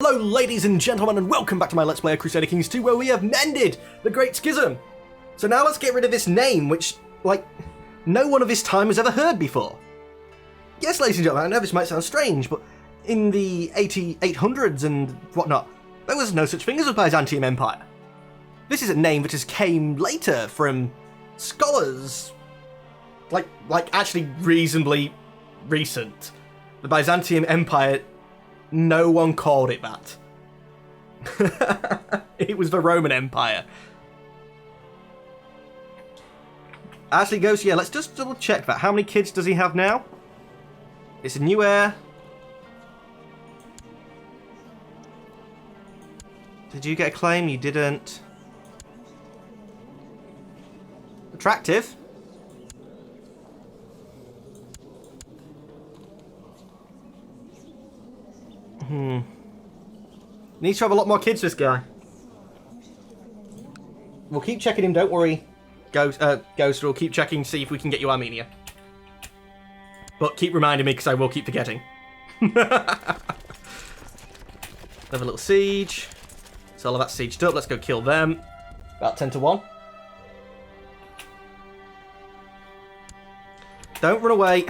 Hello ladies and gentlemen, and welcome back to my Let's Play of Crusader Kings 2, where we have mended the Great Schism. So now let's get rid of this name, which, like, no one of his time has ever heard before. Yes, ladies and gentlemen, I know this might sound strange, but in the 800s and whatnot, there was no such thing as a Byzantium Empire. This is a name that just came later from scholars, like actually reasonably recent. The Byzantium Empire, no one called it that. It was the Roman Empire. Actually goes, yeah, let's just double check that. How many kids does he have now? It's a new heir. Did you get a claim? You didn't. Attractive. Needs to have a lot more kids, this guy. We'll keep checking him, don't worry. Ghost, we'll keep checking to see if we can get you Armenia. But keep reminding me, because I will keep forgetting. Have a little siege. So all of that sieged up, let's go kill them. About 10 to 1. Don't run away.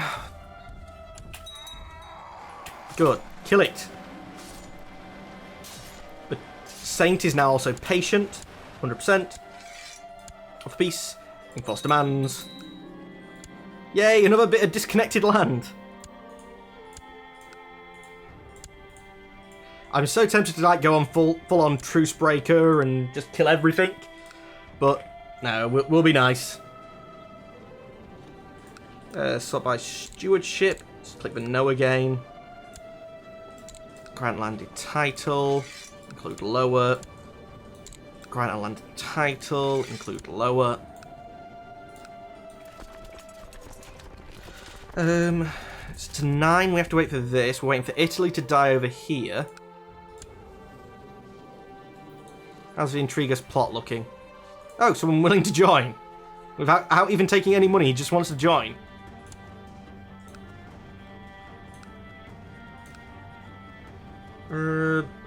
Good. Kill it. The Saint is now also patient. 100%. Of peace. Enforce demands. Yay, another bit of disconnected land. I'm so tempted to like go on full on truce breaker and just kill everything. But no, we'll be nice. Sort by stewardship. Just click the no again. Grant landed title. Include lower. Grant a landed title. Include lower. It's to 9. We have to wait for this. We're waiting for Italy to die over here. How's the Intrigus plot looking? Oh, someone willing to join. Without even taking any money, he just wants to join.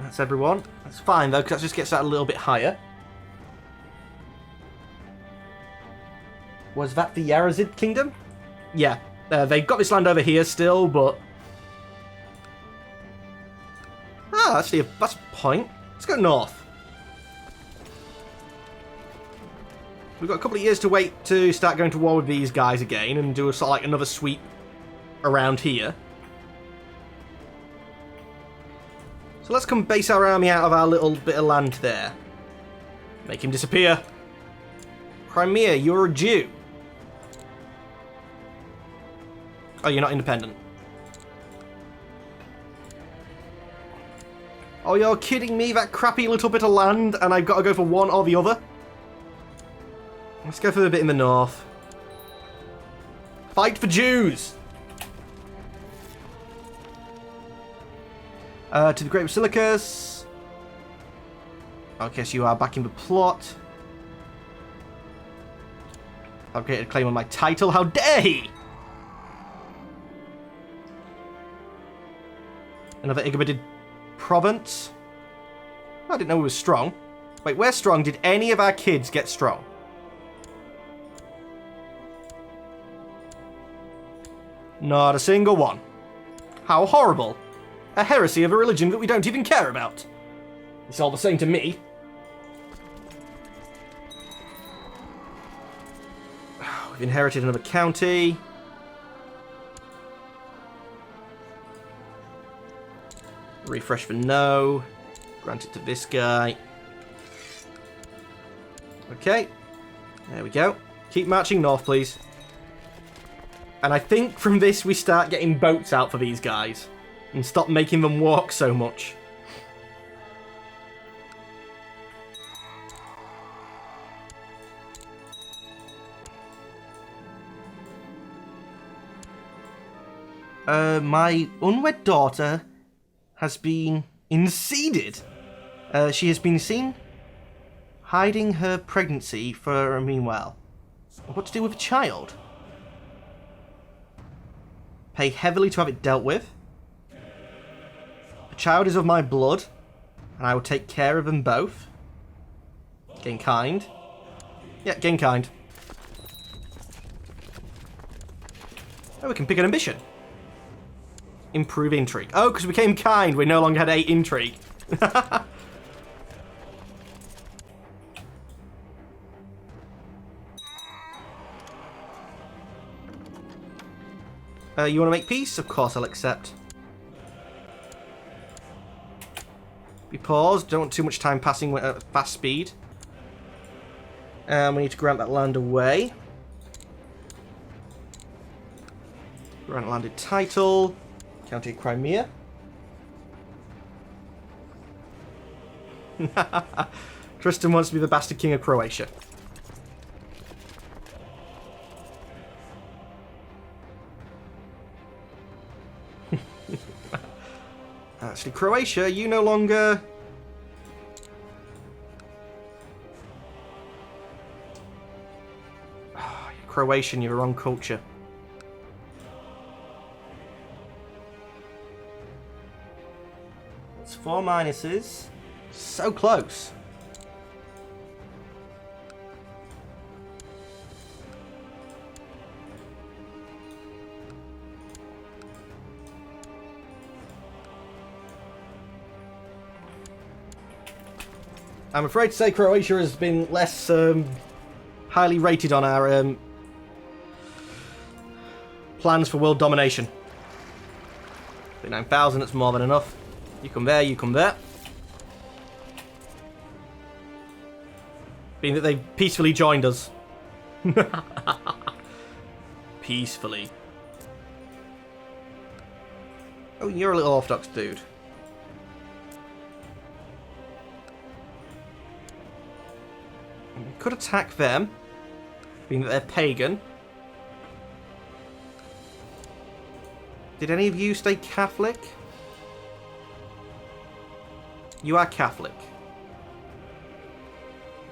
That's everyone. That's fine, though, because that just gets that a little bit higher. Was that the Yarazid Kingdom? Yeah. They've got this land over here still, but... Ah, actually, that's a point. Let's go north. We've got a couple of years to wait to start going to war with these guys again and do a sort of like another sweep around here. So let's come base our army out of our little bit of land there. Make him disappear. Crimea, you're a Jew. Oh, you're not independent. Oh, you're kidding me? That crappy little bit of land and I've got to go for one or the other? Let's go for the bit in the north. Fight for Jews! To the Great Basilicas. Okay, so you are back in the plot. I've created a claim on my title. How dare he! Another Igabidid province. I didn't know we were strong. Wait, we're strong. Did any of our kids get strong? Not a single one. How horrible. A heresy of a religion that we don't even care about. It's all the same to me. We've inherited another county. Refresh for no. Grant it to this guy. Okay. There we go. Keep marching north, please. And I think from this we start getting boats out for these guys. And stop making them walk so much. My unwed daughter has been inseeded. She has been seen hiding her pregnancy for a meanwhile. What to do with a child? Pay heavily to have it dealt with. A child is of my blood. And I will take care of them both. Gain kind. Yeah, gain kind. Oh, we can pick an ambition. Improve intrigue. Oh, because we became kind, we no longer had 8 intrigue. You want to make peace? Of course I'll accept. Be paused. Don't want too much time passing at fast speed. We need to grant that land away. Grant landed title. County of Crimea. Tristan wants to be the bastard king of Croatia. Actually, Croatia, you no longer... Oh, you're Croatian, you're the wrong culture. It's 4 minuses. So close. I'm afraid to say Croatia has been less highly rated on our plans for world domination. 9,000, that's more than enough. You come there, you come there. Being that they've peacefully joined us. Peacefully. Oh, you're a little orthodox dude. Could attack them, being that they're pagan. Did any of you stay Catholic? You are Catholic.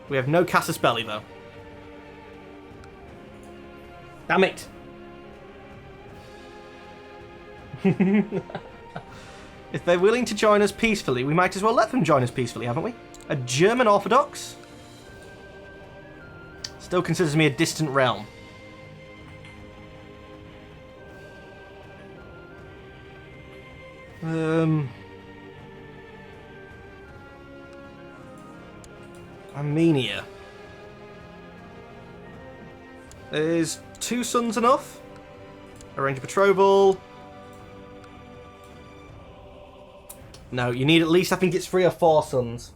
We have no casus belli, though. Damn it! If they're willing to join us peacefully, we might as well let them join us peacefully, haven't we? A German Orthodox? Still considers me a distant realm. Armenia. Is 2 sons enough? Arrange a betrothal. No, you need at least, I think it's 3 or 4 sons.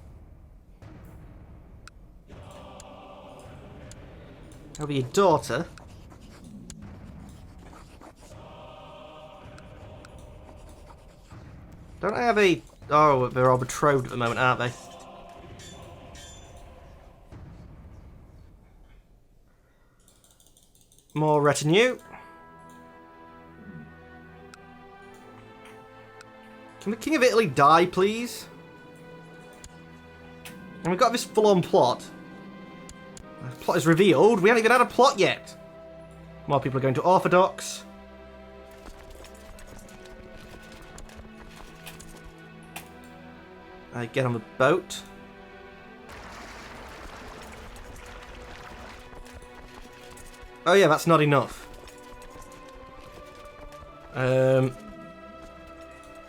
That'll be your daughter. Don't I have a... Oh, they're all betrothed at the moment, aren't they? More retinue. Can the King of Italy die, please? And we've got this full-on plot. The plot is revealed. We haven't even had a plot yet. More people are going to Orthodox. I get on the boat. Oh yeah, that's not enough. How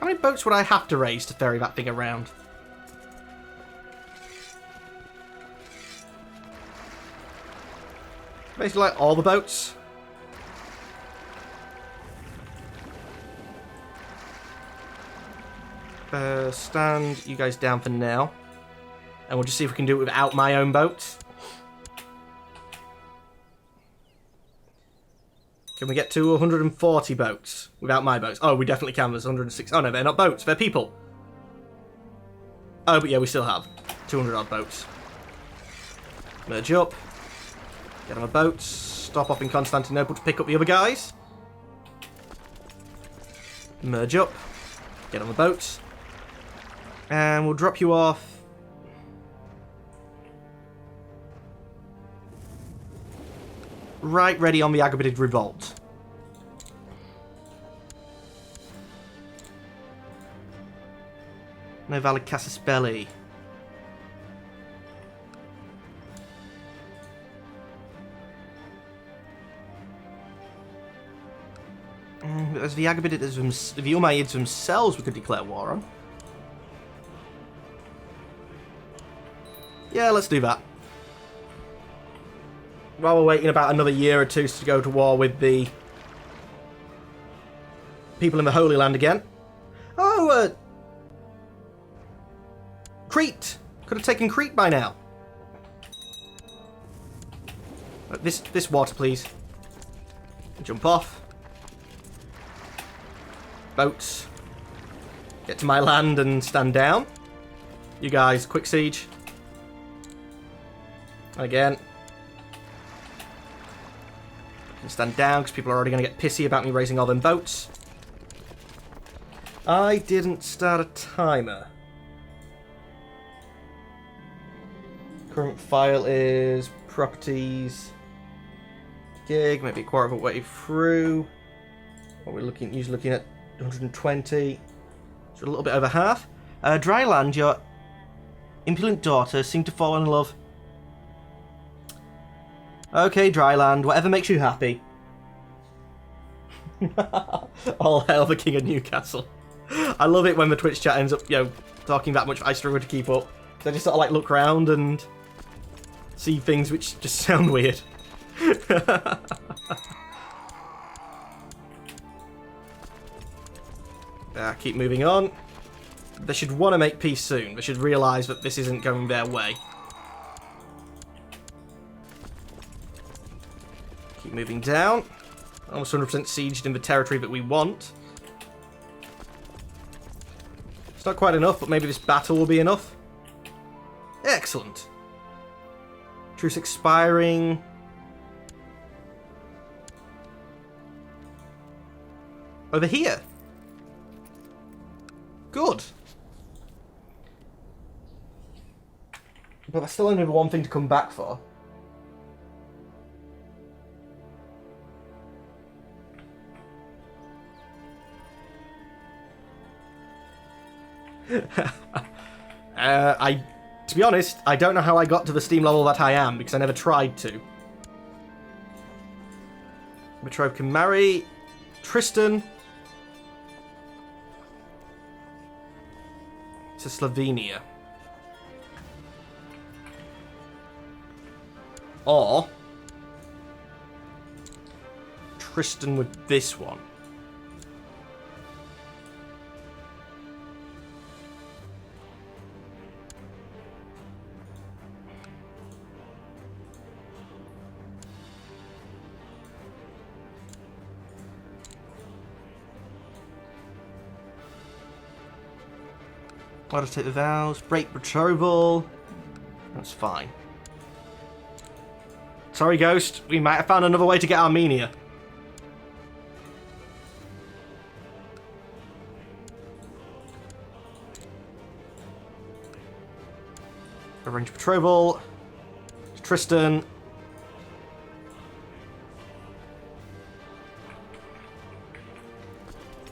many boats would I have to raise to ferry that thing around? Basically like all the boats. Stand you guys down for now. And we'll just see if we can do it without my own boats. Can we get to 140 boats without my boats? Oh, we definitely can. There's 106. Oh no, they're not boats. They're people. Oh, but yeah, we still have 200 odd boats. Merge up. Get on a boat. Stop off in Constantinople to pick up the other guys. Merge up. Get on the boat. And we'll drop you off. Right ready on the Agabid revolt. No valid casus belli. As the Agabidids, the Umayyads themselves, we could declare war on. Yeah, let's do that. While we're waiting about another year or two to go to war with the people in the Holy Land again. Oh, Crete! Could have taken Crete by now. This water, please. Jump off. Boats. Get to my land and stand down. You guys, quick siege. Again. I can stand down because people are already going to get pissy about me raising all them boats. I didn't start a timer. Current file is properties. Gig, maybe a quarter of a way through. What we're usually looking at 120. So a little bit over half. Dryland, your impudent daughter seemed to fall in love. Okay, Dryland, whatever makes you happy. All hail the King of Newcastle. I love it when the Twitch chat ends up, talking that much I struggle to keep up. I just sort of look around and see things which just sound weird. Keep moving on. They should want to make peace soon. They should realise that this isn't going their way. Keep moving down. Almost 100% sieged in the territory that we want. It's not quite enough, but maybe this battle will be enough. Excellent. Truce expiring. Over here. Good. But that's still only one thing to come back for. To be honest, I don't know how I got to the Steam level that I am, because I never tried to. Betrothed can marry. Tristan. To Slovenia. Or Tristan with this one. I'll just take the vows. Break betrothal. That's fine. Sorry, Ghost. We might have found another way to get Armenia. Arrange betrothal. Tristan.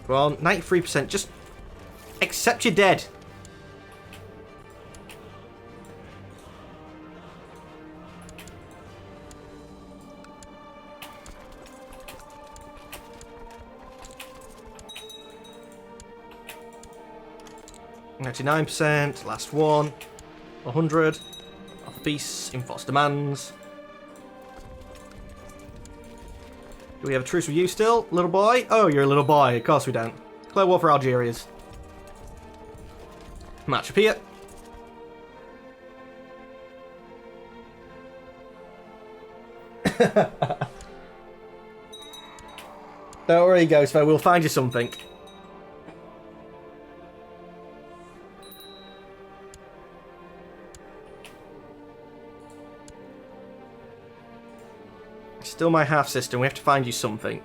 Go on. 93%. Just accept you're dead. %, last one, 100, off the peace, enforce demands. Do we have a truce with you still, little boy? Oh, you're a little boy, of course we don't. Declare war for Algerians. Match up here. Don't worry, Ghostfo, we'll find you something. Still my half-sister, we have to find you something.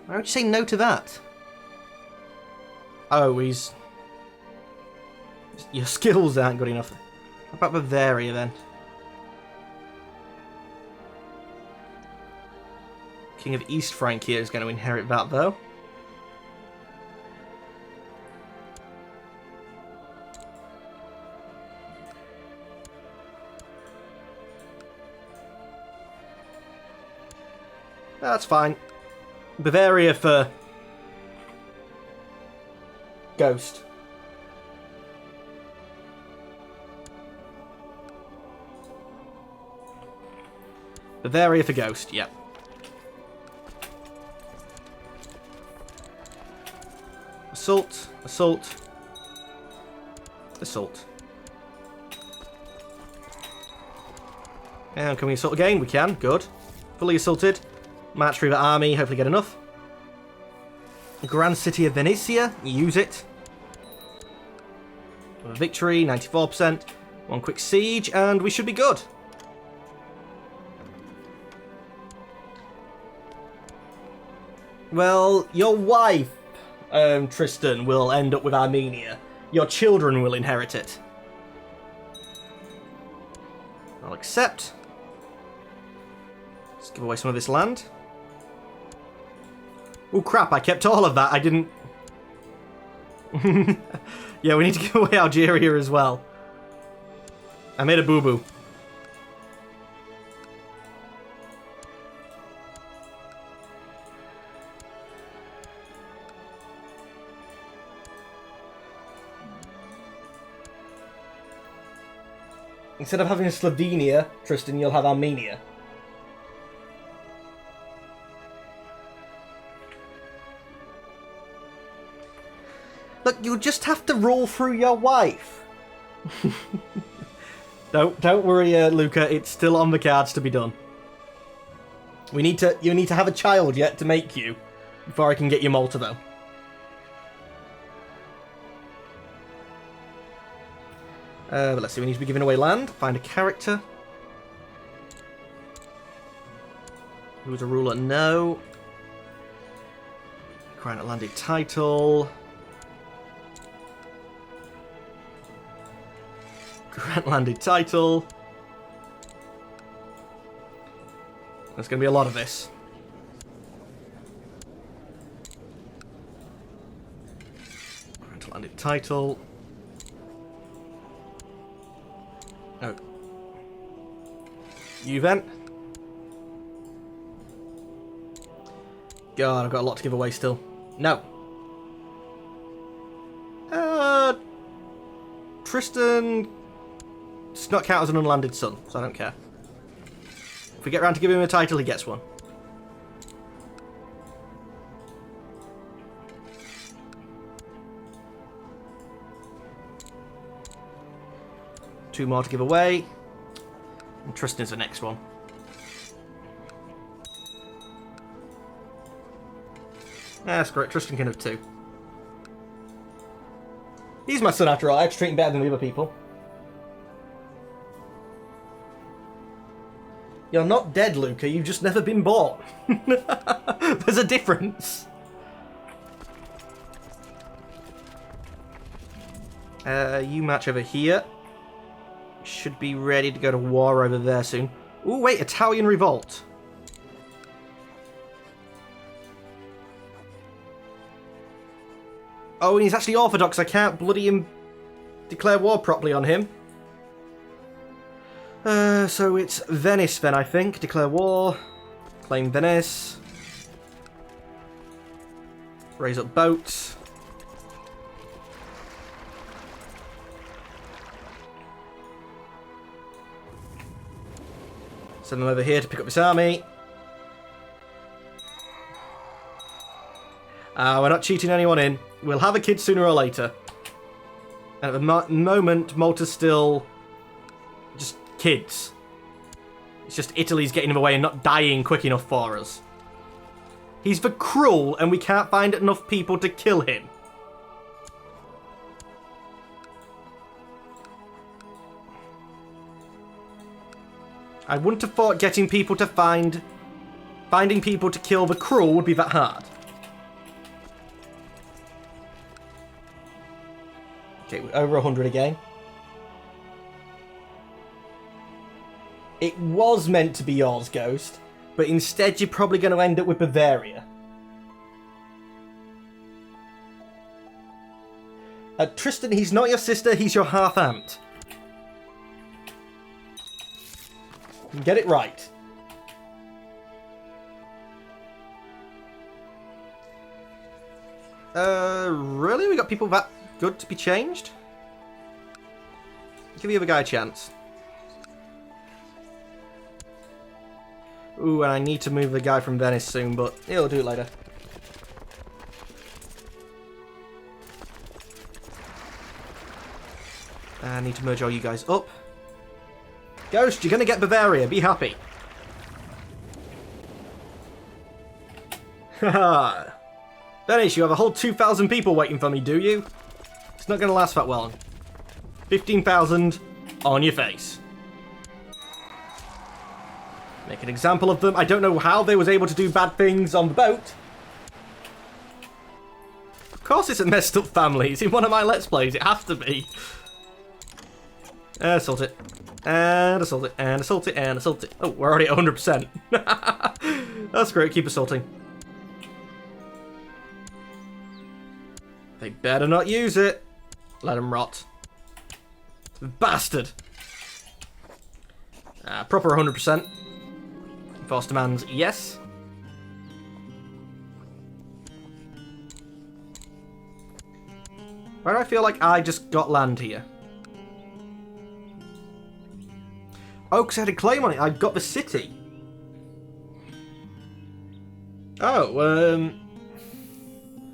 Why would you say no to that? Oh, he's Your skills aren't good enough. How about Bavaria then? King of East Francia is going to inherit that though. That's fine. Bavaria for Ghost. Bavaria for Ghost, yep. Assault, assault, assault. And can we assault again? We can, good. Fully assaulted. March through the army, hopefully get enough. Grand City of Venetia, use it. Victory, 94%. One quick siege, and we should be good. Well, your wife, Tristan, will end up with Armenia. Your children will inherit it. I'll accept. Let's give away some of this land. Oh crap, I kept all of that. I didn't... Yeah, we need to give away Algeria as well. I made a boo-boo. Instead of having Slovenia, Tristan, you'll have Armenia. Look, you'll just have to roll through your wife. Don't worry, Luca. It's still on the cards to be done. You need to have a child yet to make you before I can get you Malta, though. But let's see. We need to be giving away land. Find a character. Who's a ruler? No. Grant a landed title. Grant landed title. There's going to be a lot of this. Grant a landed title. Oh. You then. God, I've got a lot to give away still. No. Tristan does not count as an unlanded son, so I don't care. If we get around to giving him a title, he gets one. Two more to give away. And Tristan's the next one. That's great. Tristan can have two. He's my son after all. I have to treat him better than the other people. You're not dead, Luca. You've just never been bought. There's a difference. You match over here. Should be ready to go to war over there soon. Ooh, wait, Italian revolt. Oh, and he's actually Orthodox. I can't bloody declare war properly on him. So it's Venice then, I think. Declare war. Claim Venice. Raise up boats. Send them over here to pick up this army. We're not cheating anyone in. We'll have a kid sooner or later. And at the moment, Malta's still just kids. It's just Italy's getting him away and not dying quick enough for us. He's the cruel, and we can't find enough people to kill him. I wouldn't have thought getting people to finding people to kill the cruel would be that hard. Okay, over 100 again. It was meant to be yours, Ghost, but instead you're probably going to end up with Bavaria. Tristan, he's not your sister, he's your half-aunt. Get it right. Really? We got people that good to be changed? Give the other guy a chance. Ooh, and I need to move the guy from Venice soon, but he'll do it later. I need to merge all you guys up. Ghost, you're gonna get Bavaria. Be happy. Haha. Venice, you have a whole 2,000 people waiting for me, do you? It's not gonna last that long. 15,000 on your face. Make an example of them. I don't know how they was able to do bad things on the boat. Of course it's a messed up family. It's in one of my Let's Plays. It has to be. Assault it. And assault it. And assault it. And assault it. Oh, we're already at 100%. That's great. Keep assaulting. They better not use it. Let them rot. Bastard. Proper 100%. Force demands, yes. Why do I feel like I just got land here? Oh, because I had a claim on it. I got the city. Oh,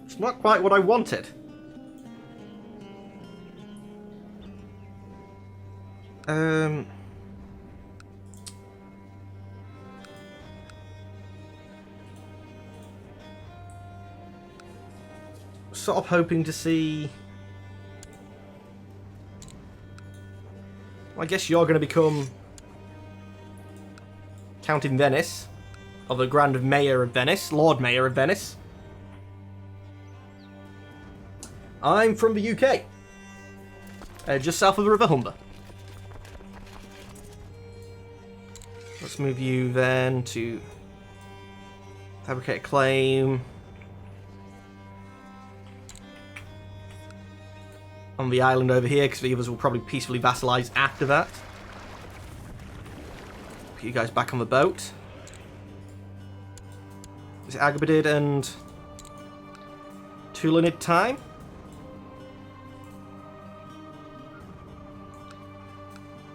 it's not quite what I wanted. Sort of hoping to see... Well, I guess you're going to become Count in Venice, or the Grand Mayor of Venice, Lord Mayor of Venice. I'm from the UK, just south of the River Humber. Let's move you then to fabricate a claim on the island over here, because the others will probably peacefully vassalize after that. Put you guys back on the boat. Is it Agabadid and Tulanid time?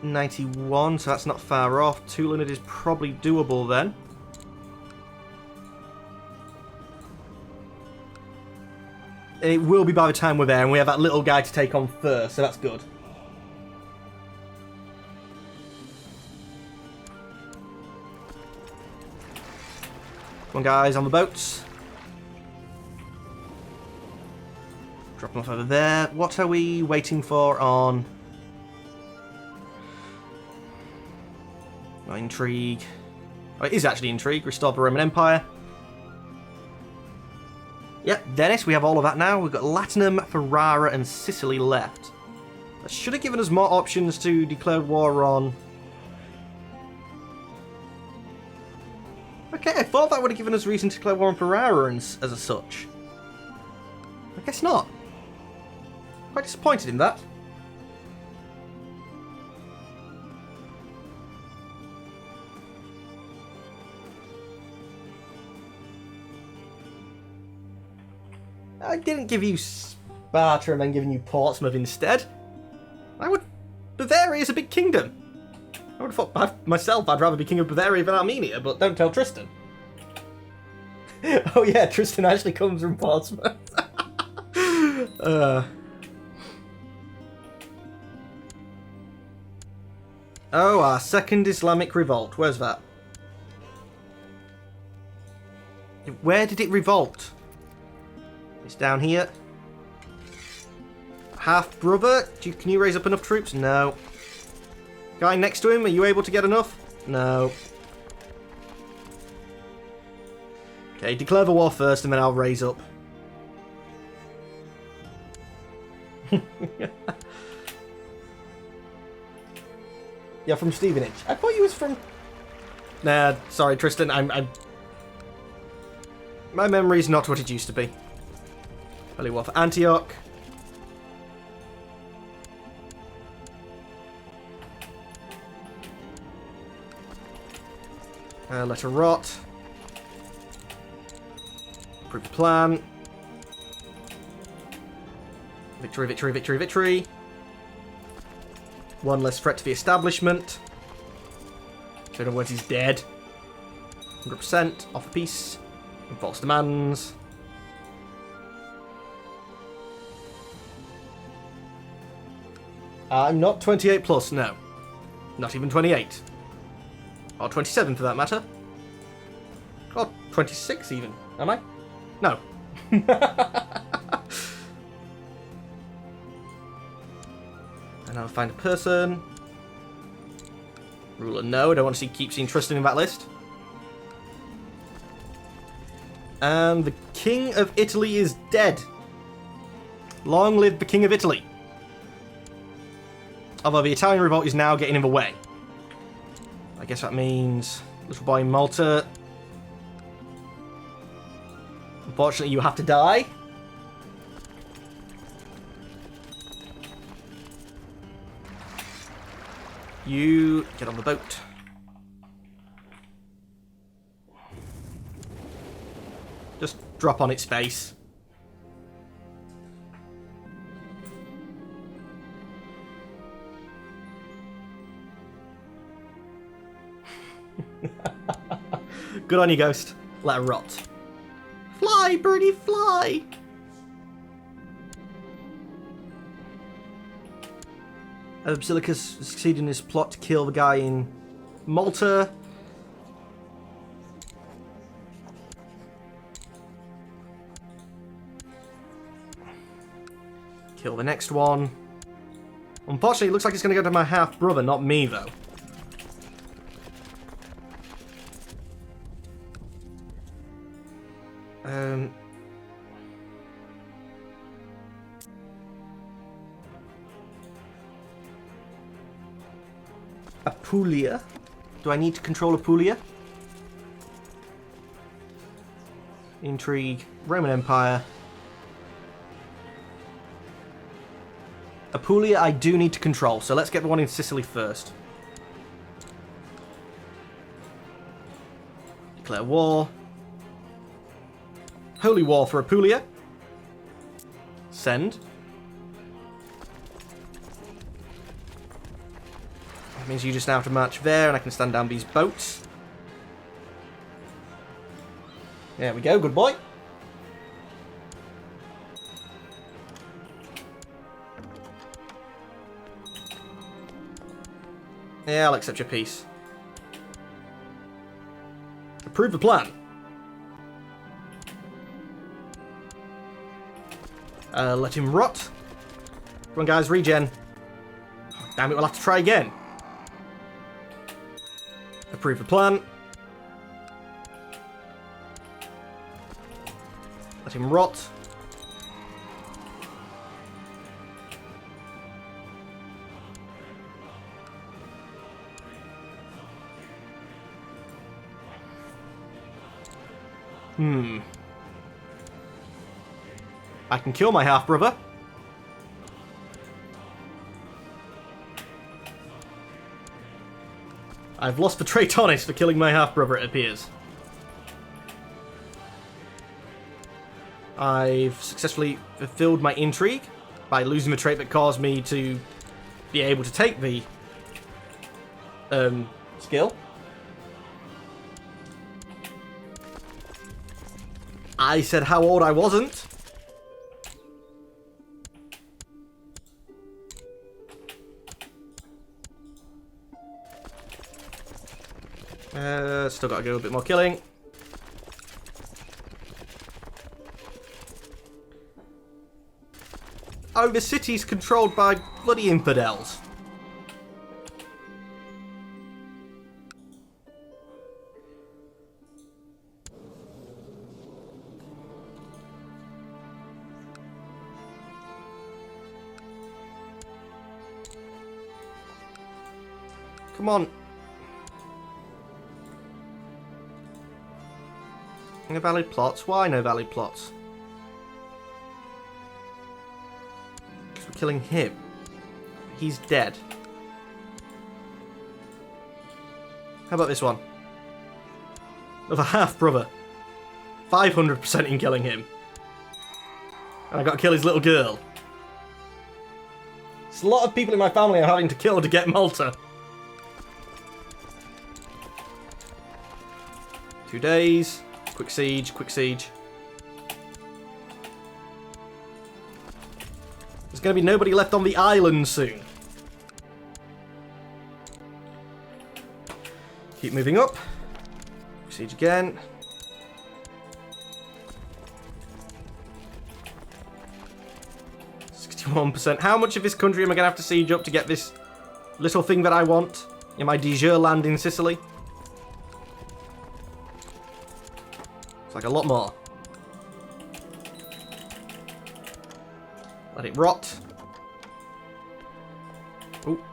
'91, so that's not far off. Tulanid is probably doable then. It will be by the time we're there, and we have that little guy to take on first, so that's good. Come on, guys, on the boats. Drop them off over there. What are we waiting for on... Not intrigue. Oh, it is actually intrigue. Restore the Roman Empire. Yep, Venice, we have all of that now. We've got Latinum, Ferrara, and Sicily left. That should have given us more options to declare war on. Okay, I thought that would have given us reason to declare war on Ferrara as a such. I guess not. Quite disappointed in that. I didn't give you Sparta and then giving you Portsmouth instead. Bavaria is a big kingdom. I would have thought myself I'd rather be king of Bavaria than Armenia, but don't tell Tristan. Oh yeah, Tristan actually comes from Portsmouth. Oh, our second Islamic revolt. Where's that? Where did it revolt? It's down here. Half-brother? Can you raise up enough troops? No. Guy next to him, are you able to get enough? No. Okay, declare the war first and then I'll raise up. Yeah, from Stevenage. I thought you was from... Nah, sorry, Tristan. My memory's not what it used to be. Holy War for Antioch. Let her rot. Approve the plan. Victory, victory, victory, victory. One less threat to the establishment. So in other words, he's dead. 100%. Offer peace. And false demands. I'm not 28 plus, no. Not even 28. Or 27 for that matter. Or 26 even, am I? No. And I'll find a person. Ruler, no. I don't want to keep seeing Tristan in that list. And the King of Italy is dead. Long live the King of Italy. Although the Italian revolt is now getting in the way. I guess that means little boy in Malta. Unfortunately, you have to die. You get on the boat. Just drop on its face. Good on you, Ghost. Let her rot. Fly, birdie, fly! Basilicus succeeded in his plot to kill the guy in Malta. Kill the next one. Unfortunately, it looks like it's going to go to my half-brother, not me, though. Apulia. Do I need to control Apulia? Intrigue. Roman Empire. Apulia I do need to control, so let's get the one in Sicily first. Declare war. Holy War for Apulia. Send. That means you just now have to march there, and I can stand down these boats. There we go, good boy. Yeah, I'll accept your peace. Approve the plan. Let him rot. Come on, guys, regen. Oh, damn it, we'll have to try again. Approve the plan. Let him rot. I can kill my half-brother. I've lost the Traitonis for killing my half-brother, it appears. I've successfully fulfilled my intrigue by losing the trait that caused me to be able to take the skill. I said how old I wasn't. Still gotta go a bit more killing. Oh, the city's controlled by bloody infidels. Come Come on. No valid plots. Why no valid plots? Because we're killing him. He's dead. How about this one? Another half-brother. 500% in killing him. And I got to kill his little girl. It's a lot of people in my family I'm having to kill to get Malta. 2 days. Quick siege, quick siege. There's going to be nobody left on the island soon. Keep moving up. Quick siege again. %. How much of this country am I going to have to siege up to get this little thing that I want in my de jure land in Sicily? It's like a lot more. Let it rot. Ooh.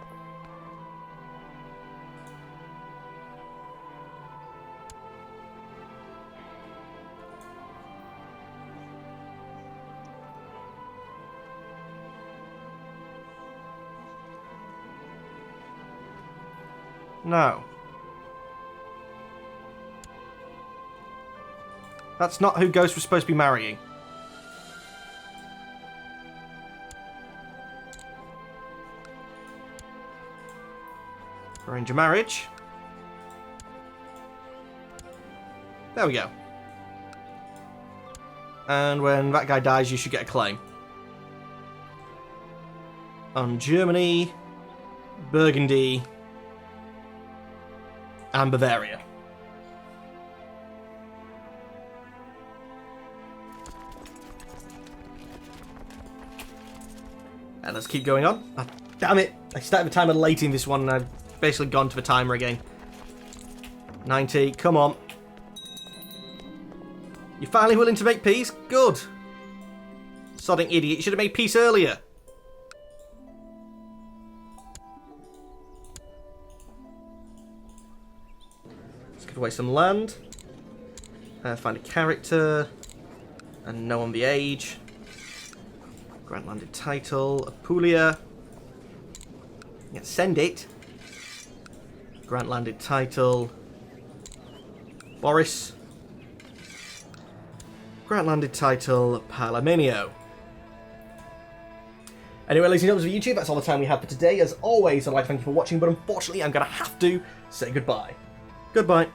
No. That's not who Ghost was supposed to be marrying. Arrange a marriage. There we go. And when that guy dies, you should get a claim. On Germany, Burgundy, and Bavaria. And let's keep going on. Oh, damn it! I started the timer late in this one and I've basically gone to the timer again. 90, come on. You're finally willing to make peace? Good. Sodding idiot, you should have made peace earlier. Let's give away some land. Find a character. And no on the age. Grant landed title. Apulia. Yeah, send it. Grant landed title. Boris. Grant landed title. Palaminio. Anyway, ladies and gentlemen of YouTube, that's all the time we have for today. As always, I'd like to thank you for watching, but unfortunately, I'm going to have to say goodbye. Goodbye.